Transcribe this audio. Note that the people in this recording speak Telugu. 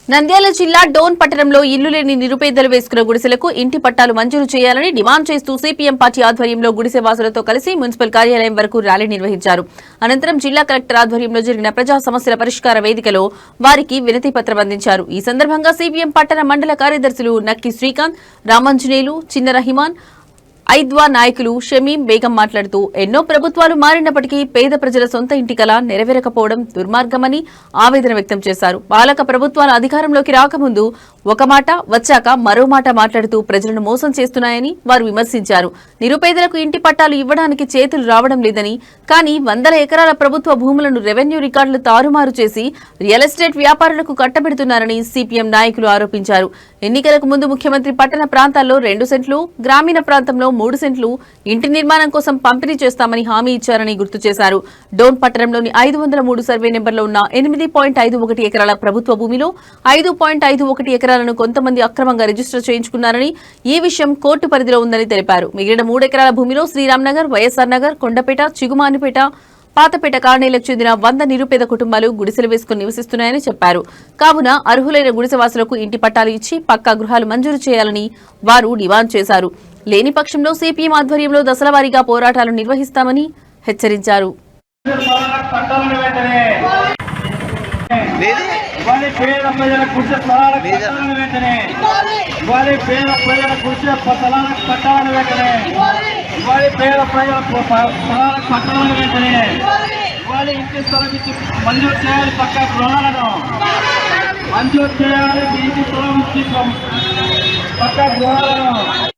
నంద్యాల జిల్లా డోన్ పట్టణంలో ఇల్లు లేని నిరుపేదలు వేసుకున్న గుడిసెలకు ఇంటి పట్టాలు మంజూరు చేయాలని డిమాండ్ చేస్తూ సిపిఎం పార్టీ ఆధ్వర్యంలో గుడిసె వాసులతో కలిసి మున్సిపల్ కార్యాలయం వరకు ర్యాలీ నిర్వహించారు. అనంతరం జిల్లా కలెక్టర్ ఆధ్వర్యంలో జరిగిన ప్రజా సమస్యల పరిష్కార వేదికలో వారికి వినతి పత్రం అందించారు. ఈ సందర్భంగా సిపిఎం పట్టణ మండల కార్యదర్శులు నక్కి శ్రీకాంత్, రామాంజనేయులు, చిన్న రహిమాన్, ఐద్వా నాయకులు షమీం బేగం మాట్లాడుతూ ఎన్నో ప్రభుత్వాలు మారినప్పటికీ పేద ప్రజల సొంత ఇంటి కల నెరవేరకపోవడం దుర్మార్గమని ఆవేదన వ్యక్తం చేశారు. పాలక ప్రభుత్వాలు అధికారంలోకి రాకముందు ఒక మాట, వచ్చాక మరో మాట మాట్లాడుతూ ప్రజలను మోసం చేస్తున్నాయని వారు విమర్శించారు. నిరుపేదలకు ఇంటి పట్టాలు ఇవ్వడానికి చేతులు రావడం లేదని, కానీ వందల ఎకరాల ప్రభుత్వ భూములను రెవెన్యూ రికార్డులు తారుమారు చేసి రియల్ ఎస్టేట్ వ్యాపారులకు కట్టబెడుతున్నారని సిపిఎం నాయకులు ఆరోపించారు. ఎన్నికలకు ముందు ముఖ్యమంత్రి పట్టణ ప్రాంతాల్లో 2 సెంట్లు, గ్రామీణ ప్రాంతంలో 3 సెంట్లు ఇంటి నిర్మాణం కోసం పంపిణీ చేస్తామని హామీ ఇచ్చారని గుర్తు చేశారు. డోన్ పట్టణంలోని 503 సర్వే నెంబర్లో ఉన్న 8.51 ఎకరాల ప్రభుత్వ భూమిలో 5.51 ఎకరాలను కొంతమంది అక్రమంగా రిజిస్టర్ చేయించుకున్నారని, ఈ విషయం కోర్టు పరిధిలో ఉందని తెలిపారు. మిగిలిన 3 ఎకరాల భూమిలో శ్రీరామ్ నగర్, వైఎస్ఆర్ నగర్, కొండపేట, చిగుమానిపేట, పాతపేట కాలనీలకు చెందిన 100 నిరుపేద కుటుంబాలు గుడిసెలు వేసుకుని నివసిస్తున్నాయని చెప్పారు. కావున అర్హులైన గుడిసెవాసులకు ఇంటి పట్టాలు ఇచ్చి పక్కా గృహాలు మంజూరు చేయాలని వారు డిమాండ్ చేశారు. లేని పక్షంలో సిపిఎం ఆధ్వర్యంలో దశలవారీగా పోరాటాలు నిర్వహిస్తామని హెచ్చరించారు. ఇంటి స్థలం ఇచ్చి మంజూరు చేయాలి, పక్క గృహాలను మంజూరు చేయాలి, ఇంటి స్థలం ఇచ్చి పక్క గృహాలను